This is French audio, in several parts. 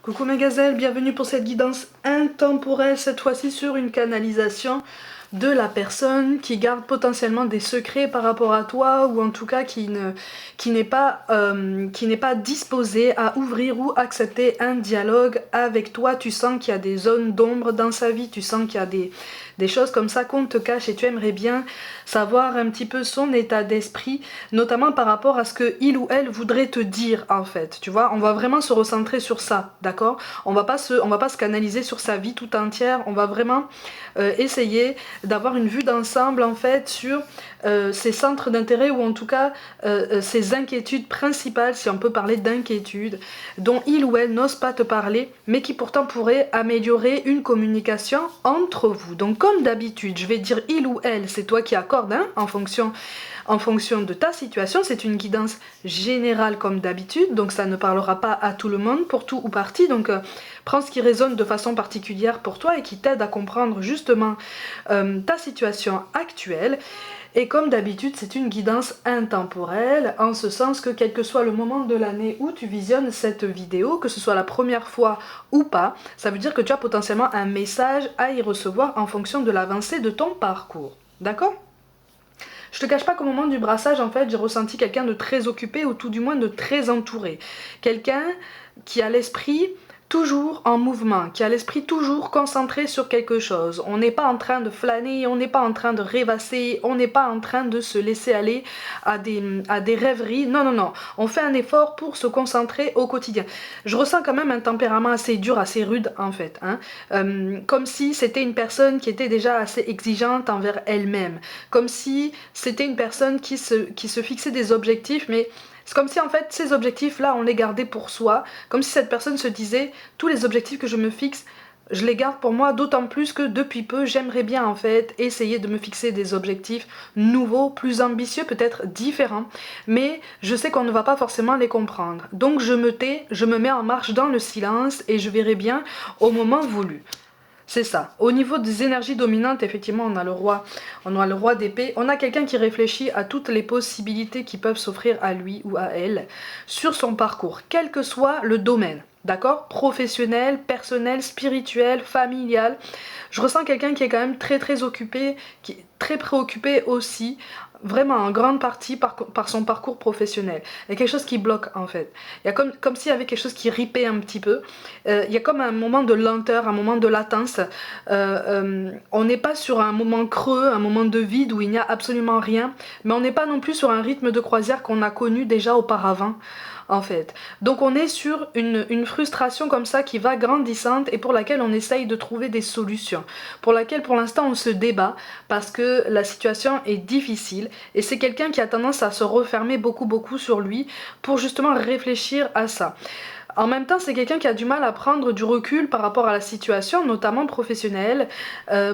Coucou mes gazelles, bienvenue pour cette guidance intemporelle, cette fois-ci sur une canalisation de la personne qui garde potentiellement des secrets par rapport à toi, ou en tout cas qui n'est pas disposée à ouvrir ou accepter un dialogue avec toi. Tu sens qu'il y a des zones d'ombre dans sa vie, tu sens qu'il y a des choses comme ça qu'on te cache et tu aimerais bien savoir un petit peu son état d'esprit, notamment par rapport à ce que il ou elle voudrait te dire en fait. Tu vois, on va vraiment se recentrer sur ça, d'accord? On va pas se canaliser sur sa vie tout entière, on va vraiment essayer d'avoir une vue d'ensemble en fait sur ses centres d'intérêt, ou en tout cas ses inquiétudes principales, si on peut parler d'inquiétudes, dont il ou elle n'ose pas te parler, mais qui pourtant pourraient améliorer une communication entre vous. Donc comme d'habitude, je vais dire il ou elle, c'est toi qui accordes hein, en fonction de ta situation. C'est une guidance générale comme d'habitude, donc ça ne parlera pas à tout le monde, pour tout ou partie. Donc prends ce qui résonne de façon particulière pour toi et qui t'aide à comprendre justement ta situation actuelle. Et comme d'habitude, c'est une guidance intemporelle, en ce sens que quel que soit le moment de l'année où tu visionnes cette vidéo, que ce soit la première fois ou pas, ça veut dire que tu as potentiellement un message à y recevoir en fonction de l'avancée de ton parcours. D'accord ? Je te cache pas qu'au moment du brassage, en fait, j'ai ressenti quelqu'un de très occupé, ou tout du moins de très entouré. Quelqu'un qui a l'esprit toujours en mouvement, qui a l'esprit toujours concentré sur quelque chose. On n'est pas en train de flâner, on n'est pas en train de rêvasser, on n'est pas en train de se laisser aller à des rêveries. Non, non, non. On fait un effort pour se concentrer au quotidien. Je ressens quand même un tempérament assez dur, assez rude en fait. Hein. Comme si c'était une personne qui était déjà assez exigeante envers elle-même. Comme si c'était une personne qui se fixait des objectifs, mais c'est comme si en fait ces objectifs-là, on les gardait pour soi, comme si cette personne se disait tous les objectifs que je me fixe, je les garde pour moi, d'autant plus que depuis peu, j'aimerais bien en fait essayer de me fixer des objectifs nouveaux, plus ambitieux, peut-être différents, mais je sais qu'on ne va pas forcément les comprendre. Donc je me tais, je me mets en marche dans le silence et je verrai bien au moment voulu. C'est ça. Au niveau des énergies dominantes, effectivement, on a le roi d'épée. On a quelqu'un qui réfléchit à toutes les possibilités qui peuvent s'offrir à lui ou à elle sur son parcours, quel que soit le domaine. D'accord? Professionnel, personnel, spirituel, familial. Je ressens quelqu'un qui est quand même très très occupé, qui est très préoccupé aussi, vraiment en grande partie par son parcours professionnel. Il y a quelque chose qui bloque en fait. Il y a comme s'il y avait quelque chose qui ripait un petit peu. Il y a comme un moment de lenteur, un moment de latence. On n'est pas sur un moment creux, un moment de vide où il n'y a absolument rien, mais on n'est pas non plus sur un rythme de croisière qu'on a connu déjà auparavant. En fait. Donc on est sur une frustration comme ça qui va grandissante et pour laquelle on essaye de trouver des solutions. Pour laquelle pour l'instant on se débat parce que la situation est difficile et c'est quelqu'un qui a tendance à se refermer beaucoup sur lui pour justement réfléchir à ça. En même temps, c'est quelqu'un qui a du mal à prendre du recul par rapport à la situation, notamment professionnelle,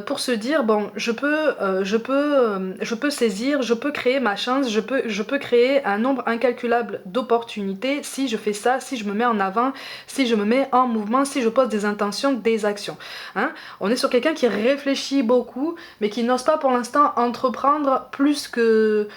pour se dire bon, je peux saisir, je peux créer ma chance, je peux créer un nombre incalculable d'opportunités si je fais ça, si je me mets en avant, si je me mets en mouvement, si je pose des intentions, des actions. Hein. On est sur quelqu'un qui réfléchit beaucoup, mais qui n'ose pas pour l'instant entreprendre plus que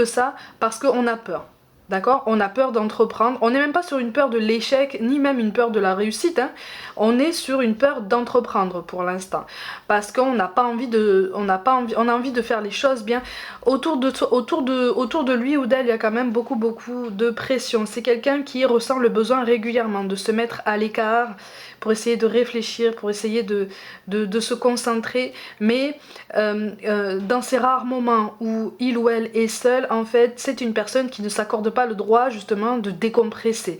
ça parce qu'on a peur. D'accord? On a peur d'entreprendre. On n'est même pas sur une peur de l'échec, ni même une peur de la réussite. Hein. On est sur une peur d'entreprendre pour l'instant. Parce qu'on n'a pas envie de. On a envie de faire les choses bien. Autour de lui ou d'elle, il y a quand même beaucoup de pression. C'est quelqu'un qui ressent le besoin régulièrement de se mettre à l'écart pour essayer de réfléchir, pour essayer de se concentrer. Mais dans ces rares moments où il ou elle est seul, en fait, c'est une personne qui ne s'accorde pas le droit justement de décompresser,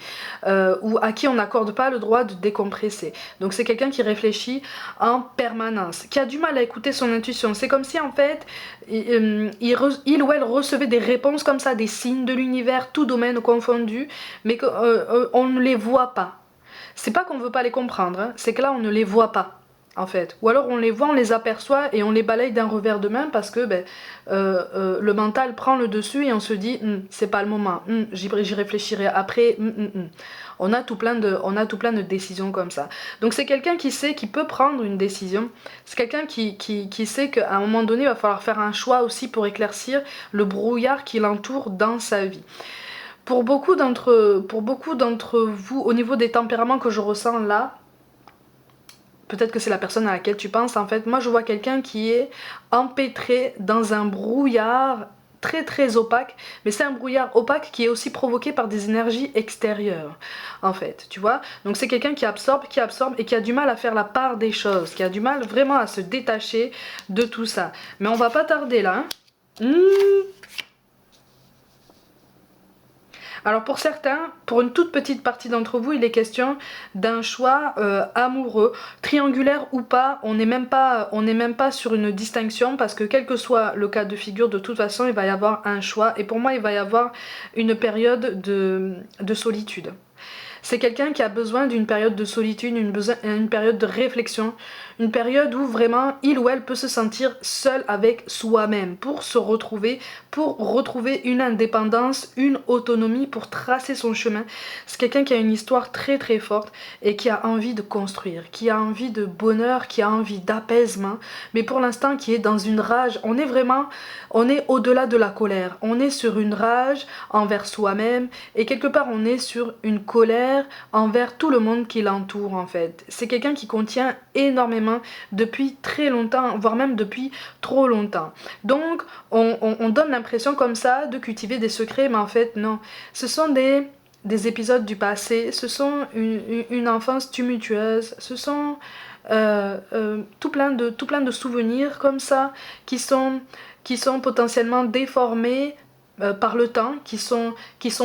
ou à qui on n'accorde pas le droit de décompresser. Donc c'est quelqu'un qui réfléchit en permanence, qui a du mal à écouter son intuition. C'est comme si en fait il ou elle recevait des réponses comme ça, des signes de l'univers, tout domaine confondu, mais qu'on ne les voit pas. C'est pas qu'on veut pas les comprendre, hein, c'est que là on ne les voit pas. En fait, ou alors on les voit, on les aperçoit et on les balaye d'un revers de main parce que le mental prend le dessus et on se dit c'est pas le moment, j'y réfléchirai après. On a tout plein de décisions comme ça. Donc c'est quelqu'un qui sait, qui peut prendre une décision. C'est quelqu'un qui sait qu'à un moment donné il va falloir faire un choix aussi pour éclaircir le brouillard qui l'entoure dans sa vie. pour beaucoup d'entre vous, au niveau des tempéraments que je ressens là, peut-être que c'est la personne à laquelle tu penses, en fait, moi je vois quelqu'un qui est empêtré dans un brouillard très très opaque, mais c'est un brouillard opaque qui est aussi provoqué par des énergies extérieures, en fait, tu vois. Donc c'est quelqu'un qui absorbe et qui a du mal à faire la part des choses, qui a du mal vraiment à se détacher de tout ça. Mais on va pas tarder là, hein. Alors pour certains, pour une toute petite partie d'entre vous, il est question d'un choix amoureux, triangulaire ou pas, on n'est même pas sur une distinction parce que quel que soit le cas de figure, de toute façon, il va y avoir un choix et pour moi, il va y avoir une période de solitude. C'est quelqu'un qui a besoin d'une période de solitude, une période de réflexion, une période où vraiment il ou elle peut se sentir seul avec soi-même pour se retrouver, pour retrouver une indépendance, une autonomie, pour tracer son chemin. C'est quelqu'un qui a une histoire très très forte et qui a envie de construire, qui a envie de bonheur, qui a envie d'apaisement, mais pour l'instant qui est dans une rage. On est au-delà de la colère, on est sur une rage envers soi-même et quelque part on est sur une colère envers tout le monde qui l'entoure en fait. C'est quelqu'un qui contient énormément depuis très longtemps, voire même depuis trop longtemps. Donc on donne l'impression comme ça de cultiver des secrets, mais en fait non. Ce sont des épisodes du passé, ce sont une enfance tumultueuse, ce sont tout plein de souvenirs comme ça qui sont potentiellement déformés par le temps, qui sont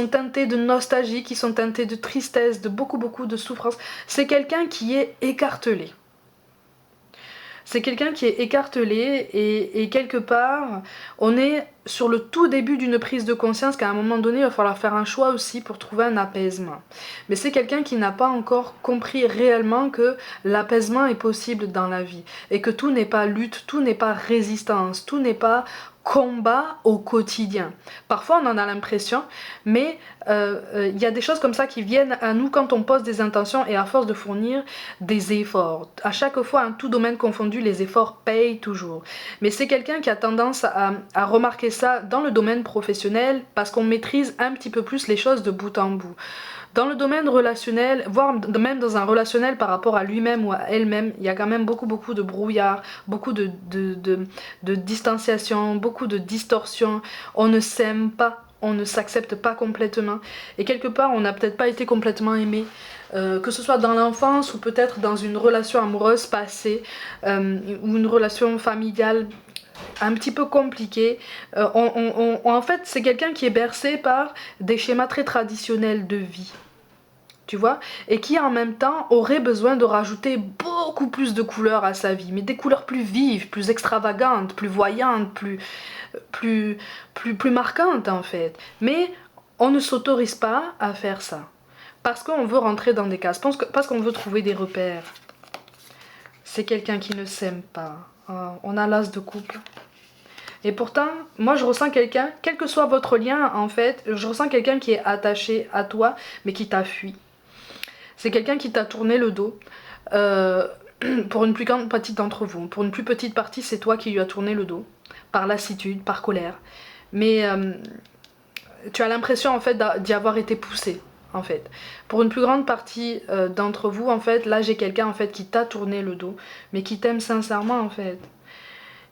teintés de nostalgie, qui sont teintés de tristesse, de beaucoup de souffrance. C'est quelqu'un qui est écartelé. C'est quelqu'un qui est écartelé et quelque part, on est sur le tout début d'une prise de conscience qu'à un moment donné, il va falloir faire un choix aussi pour trouver un apaisement. Mais c'est quelqu'un qui n'a pas encore compris réellement que l'apaisement est possible dans la vie et que tout n'est pas lutte, tout n'est pas résistance, tout n'est pas combat au quotidien. Parfois on en a l'impression, mais y a des choses comme ça qui viennent à nous quand on pose des intentions et à force de fournir des efforts. À chaque fois, en tout domaine confondu, les efforts payent toujours. Mais c'est quelqu'un qui a tendance à remarquer ça dans le domaine professionnel parce qu'on maîtrise un petit peu plus les choses de bout en bout. Dans le domaine relationnel, voire même dans un relationnel par rapport à lui-même ou à elle-même, il y a quand même beaucoup de brouillard, beaucoup de distanciation, beaucoup de distorsion. On ne s'aime pas, on ne s'accepte pas complètement. Et quelque part, on n'a peut-être pas été complètement aimé. Que ce soit dans l'enfance ou peut-être dans une relation amoureuse passée ou une relation familiale un petit peu compliquée. En fait, c'est quelqu'un qui est bercé par des schémas très traditionnels de vie. Tu vois, et qui en même temps aurait besoin de rajouter beaucoup plus de couleurs à sa vie, mais des couleurs plus vives, plus extravagantes, plus voyantes, plus marquantes en fait. Mais on ne s'autorise pas à faire ça, parce qu'on veut rentrer dans des cases, parce qu'on veut trouver des repères. C'est quelqu'un qui ne s'aime pas. On a l'as de coupe. Et pourtant, moi je ressens quelqu'un, quel que soit votre lien en fait, je ressens quelqu'un qui est attaché à toi, mais qui t'a fui. C'est quelqu'un qui t'a tourné le dos. Pour une plus grande partie d'entre vous. Pour une plus petite partie, c'est toi qui lui as tourné le dos. Par lassitude, par colère. Mais tu as l'impression en fait d'y avoir été poussé. En fait. Pour une plus grande partie d'entre vous, en fait, là j'ai quelqu'un en fait qui t'a tourné le dos, mais qui t'aime sincèrement en fait.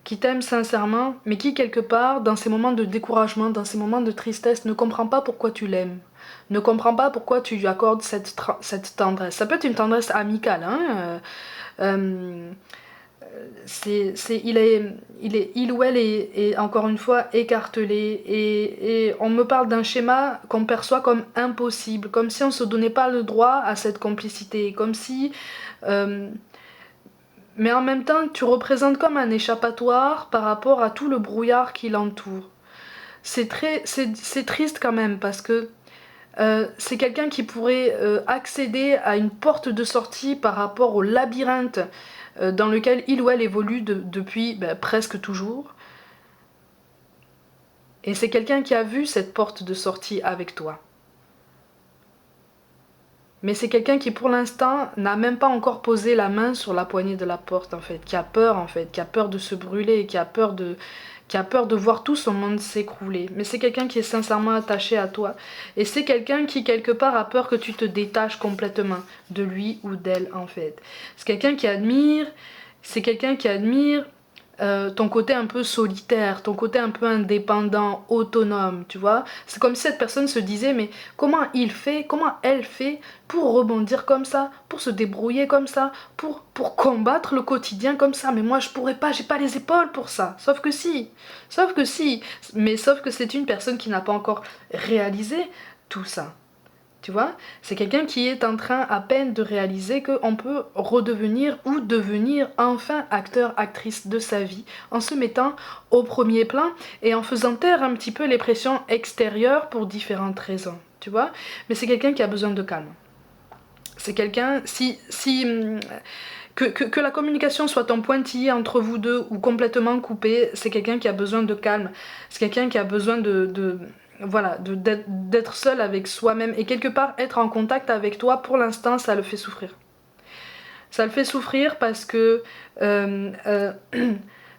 Qui t'aime sincèrement, mais qui quelque part, dans ces moments de découragement, dans ces moments de tristesse, ne comprend pas pourquoi tu l'aimes. Ne comprend pas pourquoi tu lui accordes cette tendresse. Ça peut être une tendresse amicale, hein. Il ou elle est encore une fois écartelé et on me parle d'un schéma qu'on perçoit comme impossible, comme si on ne se donnait pas le droit à cette complicité, comme si... mais en même temps, tu représentes comme un échappatoire par rapport à tout le brouillard qui l'entoure. C'est triste quand même parce que c'est quelqu'un qui pourrait accéder à une porte de sortie par rapport au labyrinthe dans lequel il ou elle évolue depuis presque toujours. Et c'est quelqu'un qui a vu cette porte de sortie avec toi. Mais c'est quelqu'un qui pour l'instant n'a même pas encore posé la main sur la poignée de la porte en fait, qui a peur de se brûler, qui a peur qui a peur de voir tout son monde s'écrouler. Mais c'est quelqu'un qui est sincèrement attaché à toi. Et c'est quelqu'un qui, quelque part, a peur que tu te détaches complètement de lui ou d'elle, en fait. C'est quelqu'un qui admire... C'est quelqu'un qui admire ton côté un peu solitaire, ton côté un peu indépendant, autonome, tu vois. C'est comme si cette personne se disait, mais comment il fait, comment elle fait pour rebondir comme ça, pour se débrouiller comme ça, pour combattre le quotidien comme ça. Mais moi je pourrais pas, j'ai pas les épaules pour ça. Sauf que si, mais sauf que c'est une personne qui n'a pas encore réalisé tout ça. Tu vois, c'est quelqu'un qui est en train à peine de réaliser qu'on peut redevenir ou devenir enfin acteur, actrice de sa vie en se mettant au premier plan et en faisant taire un petit peu les pressions extérieures pour différentes raisons. Tu vois, mais c'est quelqu'un qui a besoin de calme. C'est quelqu'un, que la communication soit en pointillé entre vous deux ou complètement coupée, c'est quelqu'un qui a besoin de calme. C'est quelqu'un qui a besoin voilà, d'être seul avec soi-même et quelque part être en contact avec toi, pour l'instant ça le fait souffrir. Ça le fait souffrir parce que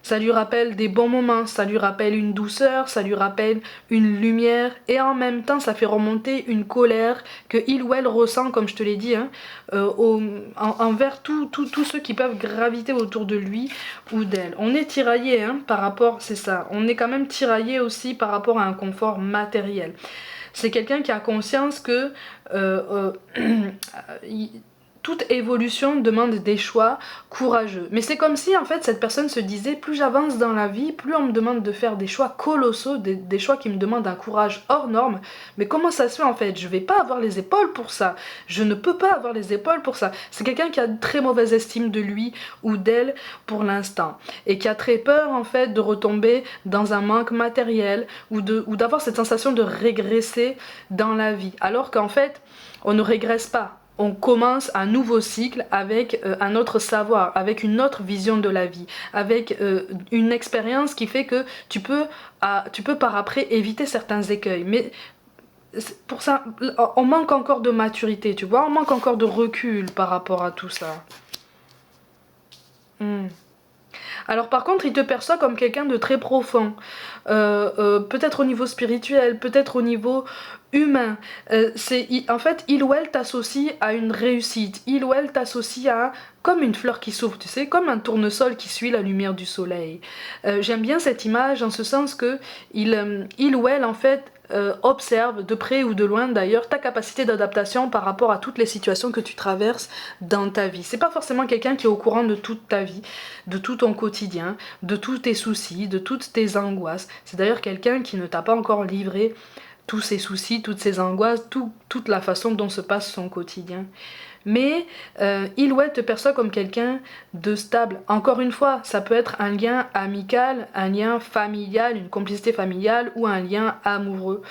ça lui rappelle des bons moments, ça lui rappelle une douceur, ça lui rappelle une lumière et en même temps ça fait remonter une colère que il ou elle ressent, comme je te l'ai dit, hein, envers tous ceux qui peuvent graviter autour de lui ou d'elle. On est tiraillé hein, par rapport, c'est ça, on est quand même tiraillé aussi par rapport à un confort matériel. C'est quelqu'un qui a conscience que toute évolution demande des choix courageux. Mais c'est comme si en fait cette personne se disait, plus j'avance dans la vie, plus on me demande de faire des choix colossaux, des choix qui me demandent un courage hors norme. Mais comment ça se fait en fait? Je vais pas avoir les épaules pour ça. Je ne peux pas avoir les épaules pour ça. C'est quelqu'un qui a de très mauvaise estime de lui ou d'elle pour l'instant. Et qui a très peur en fait de retomber dans un manque matériel ou d'avoir cette sensation de régresser dans la vie. Alors qu'en fait, on ne régresse pas. On commence un nouveau cycle avec un autre savoir, avec une autre vision de la vie, avec une expérience qui fait que tu peux par après éviter certains écueils. Mais pour ça, on manque encore de maturité, tu vois, on manque encore de recul par rapport à tout ça. Alors par contre, il te perçoit comme quelqu'un de très profond, peut-être au niveau spirituel, peut-être au niveau humain. En fait, il ou elle t'associe à une réussite, il ou elle t'associe à comme une fleur qui s'ouvre, tu sais, comme un tournesol qui suit la lumière du soleil. J'aime bien cette image en ce sens que il ou elle en fait observe de près ou de loin d'ailleurs ta capacité d'adaptation par rapport à toutes les situations que tu traverses dans ta vie. C'est pas forcément quelqu'un qui est au courant de toute ta vie, de tout ton quotidien, de tous tes soucis, de toutes tes angoisses. C'est d'ailleurs quelqu'un qui ne t'a pas encore livré tous ses soucis, toutes ses angoisses, toute la façon dont se passe son quotidien. Mais il ou elle te perçoit comme quelqu'un de stable. Encore une fois, ça peut être un lien amical, un lien familial, une complicité familiale ou un lien amoureux.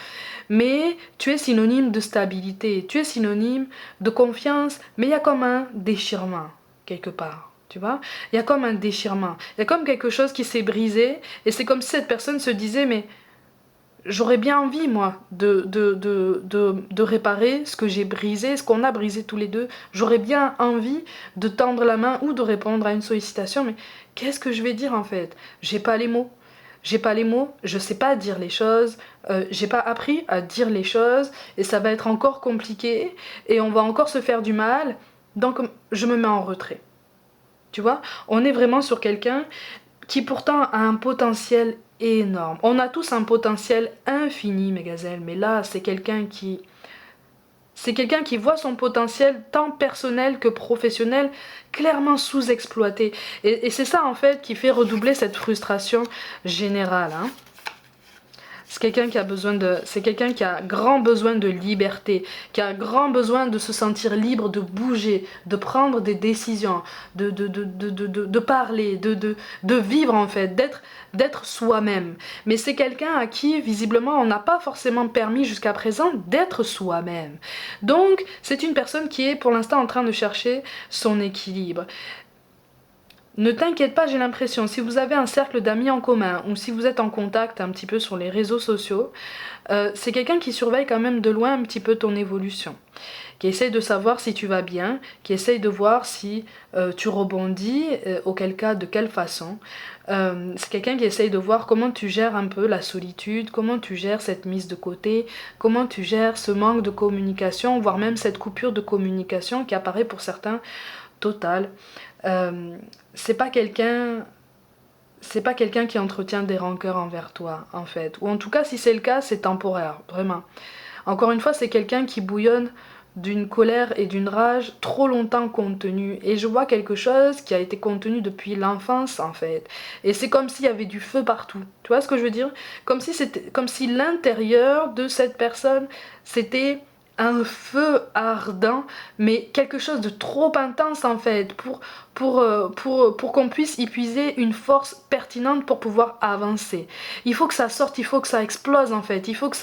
Mais tu es synonyme de stabilité, tu es synonyme de confiance, mais il y a comme un déchirement quelque part. Tu vois, il y a comme un déchirement, il y a comme quelque chose qui s'est brisé et c'est comme si cette personne se disait mais j'aurais bien envie, moi, de réparer ce que j'ai brisé, ce qu'on a brisé tous les deux. J'aurais bien envie de tendre la main ou de répondre à une sollicitation, mais qu'est-ce que je vais dire en fait? J'ai pas les mots. J'ai pas les mots, je sais pas dire les choses, j'ai pas appris à dire les choses, et ça va être encore compliqué, et on va encore se faire du mal, donc je me mets en retrait. Tu vois? On est vraiment sur quelqu'un qui pourtant a un potentiel énorme. On a tous un potentiel infini, mes gazelles, mais là, c'est quelqu'un qui voit son potentiel tant personnel que professionnel clairement sous-exploité. Et c'est ça, en fait, qui fait redoubler cette frustration générale, hein. C'est quelqu'un qui a grand besoin de liberté, qui a grand besoin de se sentir libre, de bouger, de prendre des décisions, de parler, de vivre en fait, d'être soi-même. Mais c'est quelqu'un à qui, visiblement, on n'a pas forcément permis jusqu'à présent d'être soi-même. Donc, c'est une personne qui est pour l'instant en train de chercher son équilibre. Ne t'inquiète pas, j'ai l'impression, si vous avez un cercle d'amis en commun ou si vous êtes en contact un petit peu sur les réseaux sociaux, c'est quelqu'un qui surveille quand même de loin un petit peu ton évolution. qui essaye de savoir si tu vas bien, qui essaye de voir si tu rebondis, auquel cas, de quelle façon. C'est quelqu'un qui essaye de voir comment tu gères un peu la solitude, comment tu gères cette mise de côté, comment tu gères ce manque de communication, voire même cette coupure de communication qui apparaît pour certains totale. C'est pas quelqu'un qui entretient des rancœurs envers toi, en fait. Ou en tout cas, si c'est le cas, c'est temporaire, vraiment. Encore une fois, c'est quelqu'un qui bouillonne d'une colère et d'une rage trop longtemps contenue. Et je vois quelque chose qui a été contenu depuis l'enfance, en fait. Et c'est comme s'il y avait du feu partout. Tu vois ce que je veux dire? Comme si l'intérieur de cette personne, c'était un feu ardent, mais quelque chose de trop intense en fait, pour qu'on puisse y puiser une force pertinente pour pouvoir avancer. Il faut que ça sorte, il faut que ça explose en fait, il faut que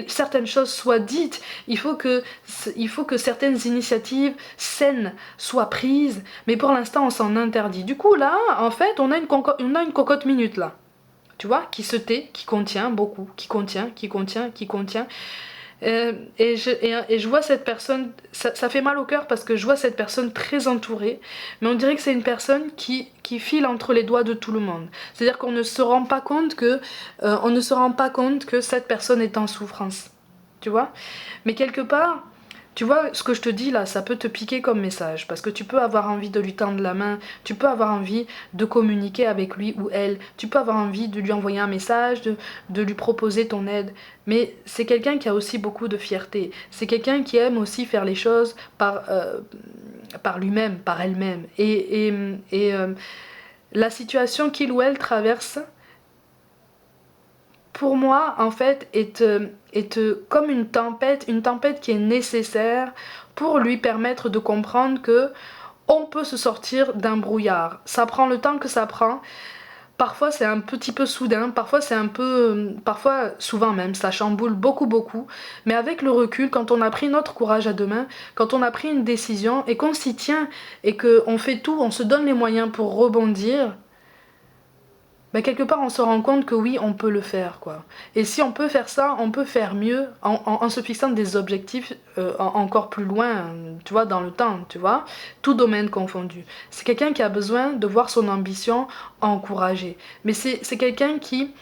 certaines choses soient dites, il faut que certaines initiatives saines soient prises, mais pour l'instant on s'en interdit. Du coup là, en fait, on a une cocotte minute là, tu vois, qui se tait, qui contient beaucoup, qui contient, et je vois cette personne, ça fait mal au cœur parce que je vois cette personne très entourée, mais on dirait que c'est une personne qui file entre les doigts de tout le monde. C'est-à-dire qu'on ne se rend pas compte que cette personne est en souffrance, tu vois. Mais quelque part, tu vois, ce que je te dis là, ça peut te piquer comme message, parce que tu peux avoir envie de lui tendre la main, tu peux avoir envie de communiquer avec lui ou elle, tu peux avoir envie de lui envoyer un message, de lui proposer ton aide, mais c'est quelqu'un qui a aussi beaucoup de fierté, c'est quelqu'un qui aime aussi faire les choses par lui-même, par elle-même, la situation qu'il ou elle traverse, pour moi, en fait, est comme une tempête qui est nécessaire pour lui permettre de comprendre que on peut se sortir d'un brouillard. Ça prend le temps que ça prend. Parfois, c'est un petit peu soudain, parfois, souvent même, ça chamboule beaucoup, beaucoup. Mais avec le recul, quand on a pris notre courage à deux mains, quand on a pris une décision et qu'on s'y tient et qu'on fait tout, on se donne les moyens pour rebondir, mais quelque part on se rend compte que oui, on peut le faire, quoi. Et si on peut faire ça, on peut faire mieux en se fixant des objectifs encore plus loin, tu vois, dans le temps, tu vois, tout domaine confondu. C'est quelqu'un qui a besoin de voir son ambition encouragée. Mais c'est quelqu'un qui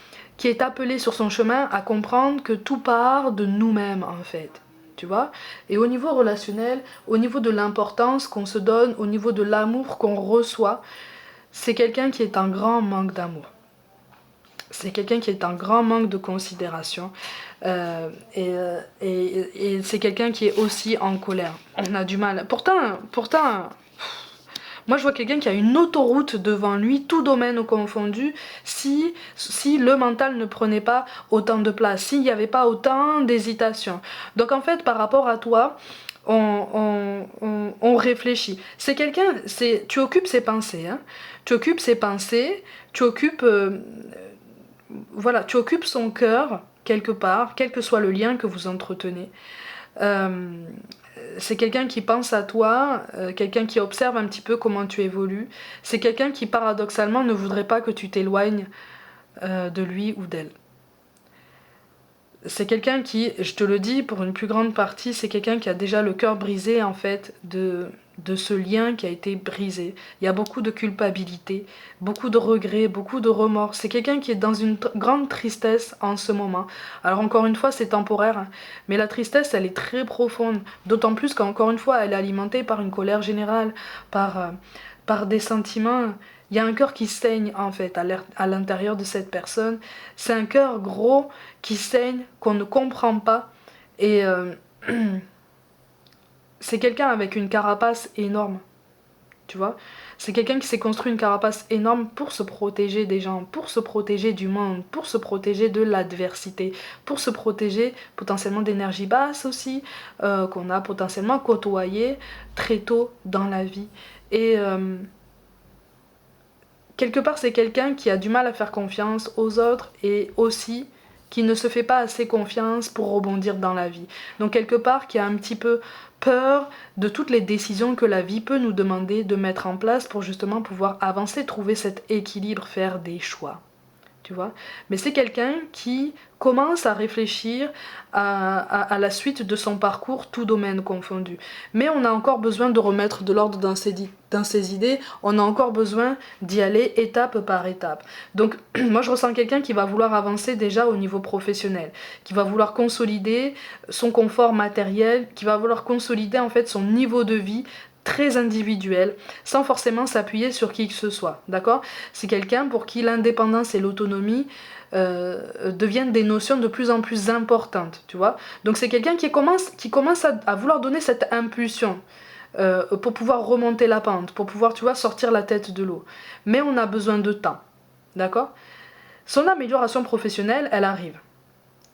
est appelé sur son chemin à comprendre que tout part de nous-mêmes, en fait. Tu vois. Et au niveau relationnel, au niveau de l'importance qu'on se donne, au niveau de l'amour qu'on reçoit, c'est quelqu'un qui est en grand manque d'amour. C'est quelqu'un qui est en grand manque de considération et c'est quelqu'un qui est aussi en colère. On a du mal. Pourtant, moi je vois quelqu'un qui a une autoroute devant lui, tout domaine confondu, si le mental ne prenait pas autant de place, s'il n'y avait pas autant d'hésitation. Donc en fait, par rapport à toi, on réfléchit. C'est quelqu'un, tu occupes ses pensées, hein. Tu occupes ses pensées, tu occupes... voilà, tu occupes son cœur quelque part, quel que soit le lien que vous entretenez. C'est quelqu'un qui pense à toi, quelqu'un qui observe un petit peu comment tu évolues. C'est quelqu'un qui paradoxalement ne voudrait pas que tu t'éloignes de lui ou d'elle. C'est quelqu'un qui, je te le dis, pour une plus grande partie, c'est quelqu'un qui a déjà le cœur brisé en fait de ce lien qui a été brisé. Il y a beaucoup de culpabilité, beaucoup de regrets, beaucoup de remords. C'est quelqu'un qui est dans une grande tristesse en ce moment. Alors encore une fois, c'est temporaire, hein, mais la tristesse, elle est très profonde. D'autant plus qu'encore une fois, elle est alimentée par une colère générale, par des sentiments. Il y a un cœur qui saigne en fait à l'intérieur de cette personne. C'est un cœur gros qui saigne, qu'on ne comprend pas. Et c'est quelqu'un avec une carapace énorme, tu vois. C'est quelqu'un qui s'est construit une carapace énorme pour se protéger des gens, pour se protéger du monde, pour se protéger de l'adversité, pour se protéger potentiellement d'énergie basse aussi, qu'on a potentiellement côtoyé très tôt dans la vie. Et quelque part, c'est quelqu'un qui a du mal à faire confiance aux autres et aussi qui ne se fait pas assez confiance pour rebondir dans la vie. Donc quelque part, qui a un petit peu peur de toutes les décisions que la vie peut nous demander de mettre en place pour justement pouvoir avancer, trouver cet équilibre, faire des choix. tu vois. Mais c'est quelqu'un qui commence à réfléchir à la suite de son parcours, tout domaine confondu. Mais on a encore besoin de remettre de l'ordre dans ses idées, on a encore besoin d'y aller étape par étape. Donc moi je ressens quelqu'un qui va vouloir avancer déjà au niveau professionnel, qui va vouloir consolider son confort matériel, qui va vouloir consolider en fait son niveau de vie très individuel, sans forcément s'appuyer sur qui que ce soit, d'accord? C'est quelqu'un pour qui l'indépendance et l'autonomie deviennent des notions de plus en plus importantes, tu vois. Donc c'est quelqu'un qui commence à vouloir donner cette impulsion pour pouvoir remonter la pente, pour pouvoir, tu vois, sortir la tête de l'eau. Mais on a besoin de temps, d'accord? Son amélioration professionnelle, elle arrive.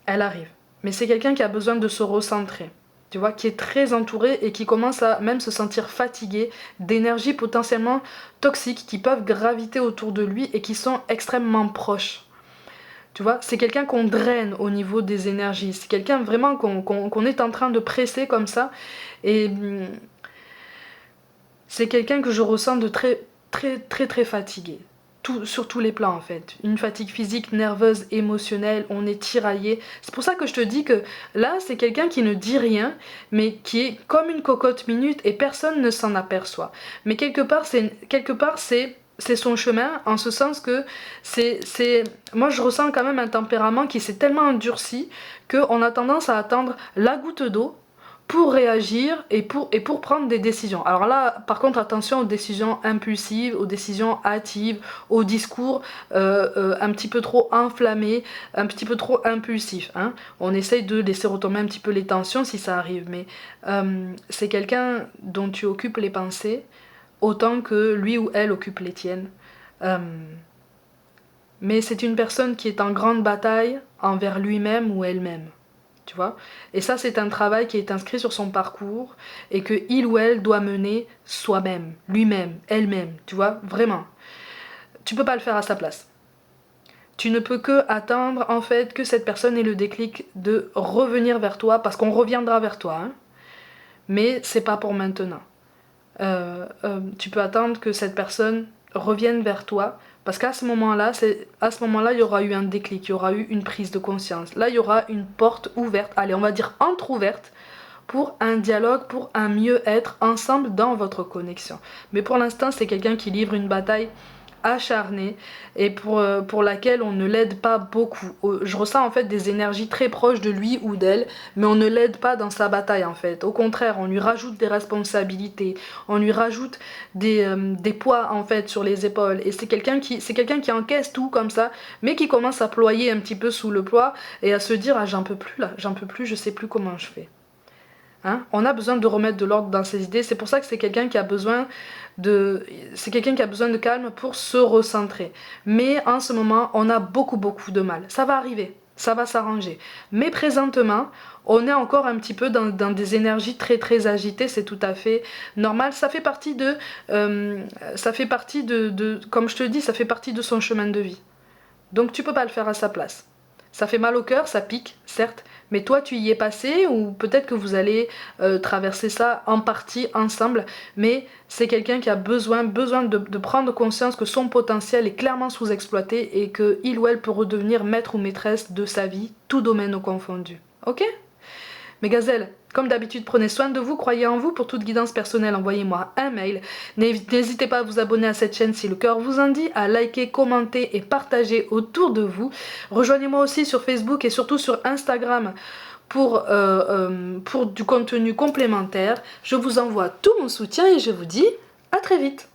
Elle arrive. Mais c'est quelqu'un qui a besoin de se recentrer, tu vois, qui est très entouré et qui commence à même se sentir fatigué d'énergies potentiellement toxiques qui peuvent graviter autour de lui et qui sont extrêmement proches. Tu vois, c'est quelqu'un qu'on draine au niveau des énergies. C'est quelqu'un vraiment qu'on est en train de presser comme ça. Et c'est quelqu'un que je ressens de très, très, très, très fatigué. Sur tous les plans en fait. Une fatigue physique, nerveuse, émotionnelle, on est tiraillé. C'est pour ça que je te dis que là, c'est quelqu'un qui ne dit rien, mais qui est comme une cocotte minute et personne ne s'en aperçoit. Mais quelque part, c'est son chemin, en ce sens que moi je ressens quand même un tempérament qui s'est tellement endurci qu'on a tendance à attendre la goutte d'eau pour réagir et pour prendre des décisions. Alors là, par contre, attention aux décisions impulsives, aux décisions hâtives, aux discours un petit peu trop enflammés, un petit peu trop impulsifs. Hein. On essaye de laisser retomber un petit peu les tensions si ça arrive, mais c'est quelqu'un dont tu occupes les pensées autant que lui ou elle occupe les tiennes. Mais c'est une personne qui est en grande bataille envers lui-même ou elle-même. Tu vois, et ça c'est un travail qui est inscrit sur son parcours et que il ou elle doit mener soi-même, lui-même, elle-même, tu vois, vraiment. Tu peux pas le faire à sa place. Tu ne peux que attendre en fait que cette personne ait le déclic de revenir vers toi, parce qu'on reviendra vers toi, hein, mais c'est pas pour maintenant. Tu peux attendre que cette personne revienne vers toi, parce qu'à ce moment-là, il y aura eu un déclic, il y aura eu une prise de conscience. Là, il y aura une porte ouverte, allez, on va dire entrouverte, pour un dialogue, pour un mieux-être ensemble dans votre connexion. Mais pour l'instant, c'est quelqu'un qui livre une bataille acharnée et pour laquelle on ne l'aide pas beaucoup. Je ressens en fait des énergies très proches de lui ou d'elle, mais on ne l'aide pas dans sa bataille en fait. Au contraire, on lui rajoute des responsabilités, on lui rajoute des poids en fait sur les épaules. Et c'est quelqu'un qui encaisse tout comme ça, mais qui commence à ployer un petit peu sous le poids et à se dire ah j'en peux plus là, j'en peux plus, je sais plus comment je fais. Hein, on a besoin de remettre de l'ordre dans ses idées. C'est pour ça que c'est quelqu'un qui a besoin de calme pour se recentrer. Mais en ce moment, on a beaucoup beaucoup de mal. Ça va arriver, ça va s'arranger. Mais présentement, on est encore un petit peu dans des énergies très très agitées. C'est tout à fait normal. Ça fait partie comme je te dis, ça fait partie de son chemin de vie. Donc tu peux pas le faire à sa place. Ça fait mal au cœur, ça pique, certes, mais toi tu y es passé ou peut-être que vous allez traverser ça en partie ensemble, mais c'est quelqu'un qui a besoin de prendre conscience que son potentiel est clairement sous-exploité et qu'il ou elle peut redevenir maître ou maîtresse de sa vie, tout domaine confondu. Ok ? Mes gazelles, comme d'habitude, prenez soin de vous, croyez en vous. Pour toute guidance personnelle, envoyez-moi un mail. N'hésitez pas à vous abonner à cette chaîne si le cœur vous en dit, à liker, commenter et partager autour de vous. Rejoignez-moi aussi sur Facebook et surtout sur Instagram pour du contenu complémentaire. Je vous envoie tout mon soutien et je vous dis à très vite.